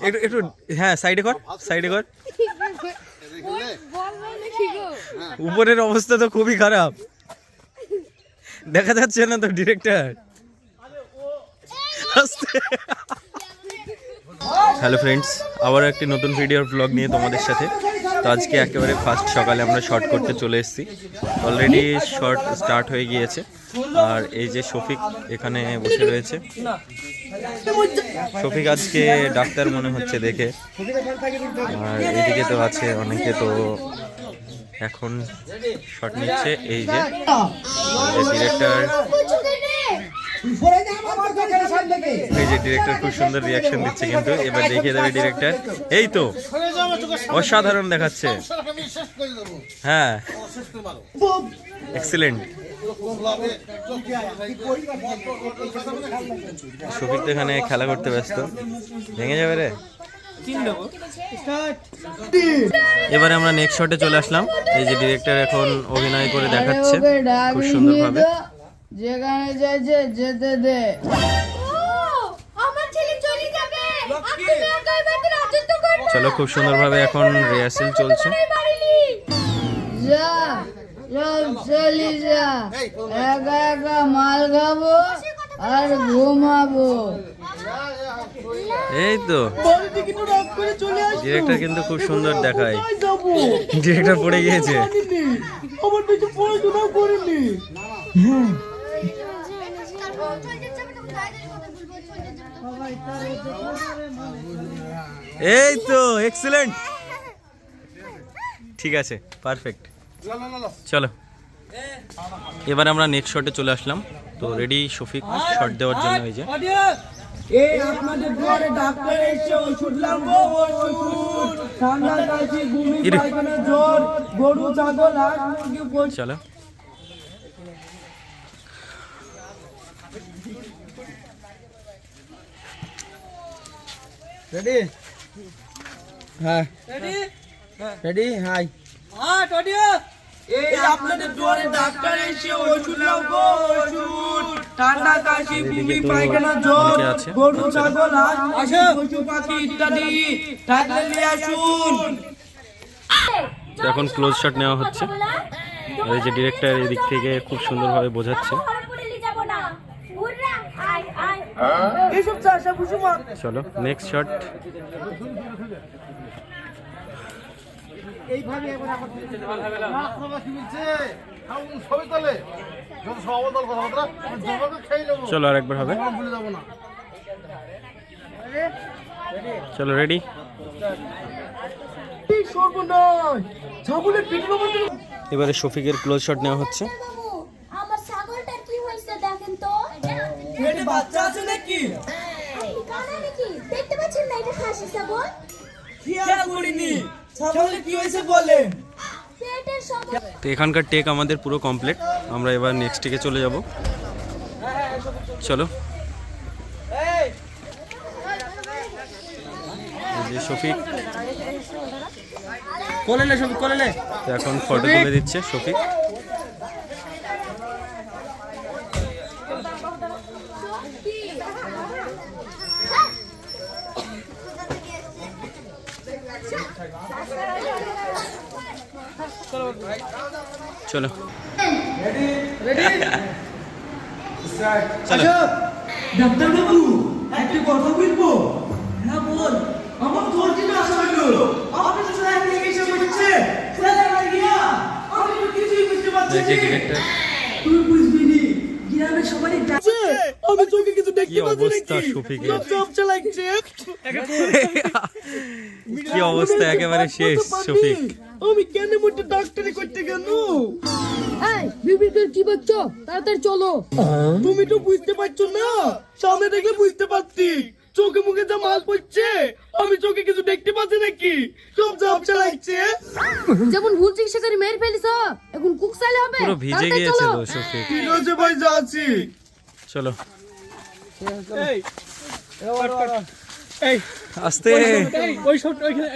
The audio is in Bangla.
একটু একটু হ্যাঁ সাইডে কর, সাইডে কর। উপরের অবস্থা তো খুবই খারাপ, দেখা যাচ্ছে না তো ডিরেক্টর। হ্যালো ফ্রেন্ডস, আবার একটি নতুন ভিডিওর ব্লগ নিয়ে তোমাদের সাথে। তো আজকে একেবারে ফার্স্ট সকালে আমরা শর্ট করতে চলে এসেছি। অলরেডি শর্ট স্টার্ট হয়ে গিয়েছে। আর এই যে শফিক এখানে বসে রয়েছে। শফিক আজকে ডাক্তার মনে হচ্ছে দেখে। আর এদিকে তো আছে অনেকে, তো এখন শর্ট নিচ্ছে। এই যে ডিরেক্টর, এই যে ডিরেক্টর খুব সুন্দর রিয়াকশন দিচ্ছে, কিন্তু এবার দেখিয়ে দেবে ডিরেক্টর। এই তো অসাধারণ দেখাচ্ছে, হ্যাঁ এক্সিলেন্ট। শফিক তো এখানে খেলা করতে ব্যস্ত, ভেঙে যাবে রে। এবারে আমরা নেক্সট শটে চলে আসলাম। এই যে ডিরেক্টর এখন অভিনয় করে দেখাচ্ছে খুব সুন্দরভাবে। যেখানে যাইছে যেতে দে। চলো, খুব সুন্দরভাবে এখন রিহার্সেল চলছে। যা সব চলি যা, একা একা মাল খাবো আর ঘুমাবো। এই তো ডিরেক্টর কিন্তু খুব সুন্দর দেখায়। ডিরেক্টর পড়ে গিয়েছে। আমার কিছু পড়াশোনা করিনি। এই তো এক্সিলেন্ট, ঠিক আছে, পারফেক্ট। চলো এবার আমরা নেক্সট শটে চলে আসলাম। তো রেডি শফিক শট দেওয়ার জন্য। এই যে এই আপনাদের ঘরে ডাক্তার এসে ওষুধ লাগবো, ওষুধ ঠান্ডা কাশি বমি পায়খানা জ্বর গরু ছাগল হাঁস মুরগি। চলো রেডি? হ্যাঁ রেডি। হাই এই আপনাদের ঘরে ডাক্তার এসে ওষুধ লাগবো, ওষুধ ঠান্ডা কাশি বমি পায়খানা জ্বর গরু ছাগল হাঁস পশু পাখি ইত্যাদি থাকলে নিয়ে আসুন। এখন ক্লোজ শট নেওয়া হচ্ছে। এই যে ডিরেক্টর এদিক থেকে খুব সুন্দরভাবে বোঝাচ্ছে। চলো নেক্সট শট। চলো আর একবার হবে। চলো রেডি। এবারে শফিকের ক্লোজ শট নেওয়া হচ্ছে। আমার ছাগলটার কি হইছে দেখেন তো। পেটে বাচ্চা আছে নাকি? কানা নাকি? দেখতে পাচ্ছেন না এটা খাসি ছাগল? খেয়াল করিনি। ছাগলের কি হইছে বলেন? পেটের সমস্যা। তো এখানকার টেক আমাদের পুরো কমপ্লিট। আমরা এবার নেক্সট টেকে চলে যাব। চলো এই যে শফিক কোলে নে সব কোলে নে। তো এখন ফটো তুলে দিচ্ছে শফিক। চলো চলো ডাক্তার বাবু একটা কথা বলবো? হ্যাঁ বল। আমার তোর দিন আসা হলো, আপনি তো স্যার অ্যাপ্লিকেশন করছে স্যার লাগিয়া, আমি তো কিছুই বুঝতে পারছি এই যে না। ডিরেক্টর, তুই বুঝবি নি, গ্রামের সবাই ডাকছে, আমি তোকে কিছু কি দেখতে পাচ্ছি অবস্থা নাকি? শফিকের, সব চালাচ্ছে। কি অবস্থা একেবারে শেষ শফিক। আমি কেন মোটে ডাক্তারি করতে গেল? এই বিবিদের কি বলছো? তাড়াতাড়ি চলো। তুমি তো বুঝতে পারছো না, সামনে দেখলে বুঝতে পারছি। চোখে মুখে যা মাল পড়ছে, আমি চোখে কিছু দেখতে পাচ্ছি নাকি? সব ঝাপসা লাগছে। যেমন ভুল চিকিৎসা করে মেরে ফেলিস, এখন কুক চাইলে হবে? পুরো ভিজে তাড়াতাড়ি গিয়েছে চলো। তো শফিক। ঠিক আছে ভাই, যাচ্ছি। চলো এই আস্তে। ওই শট ওইখানে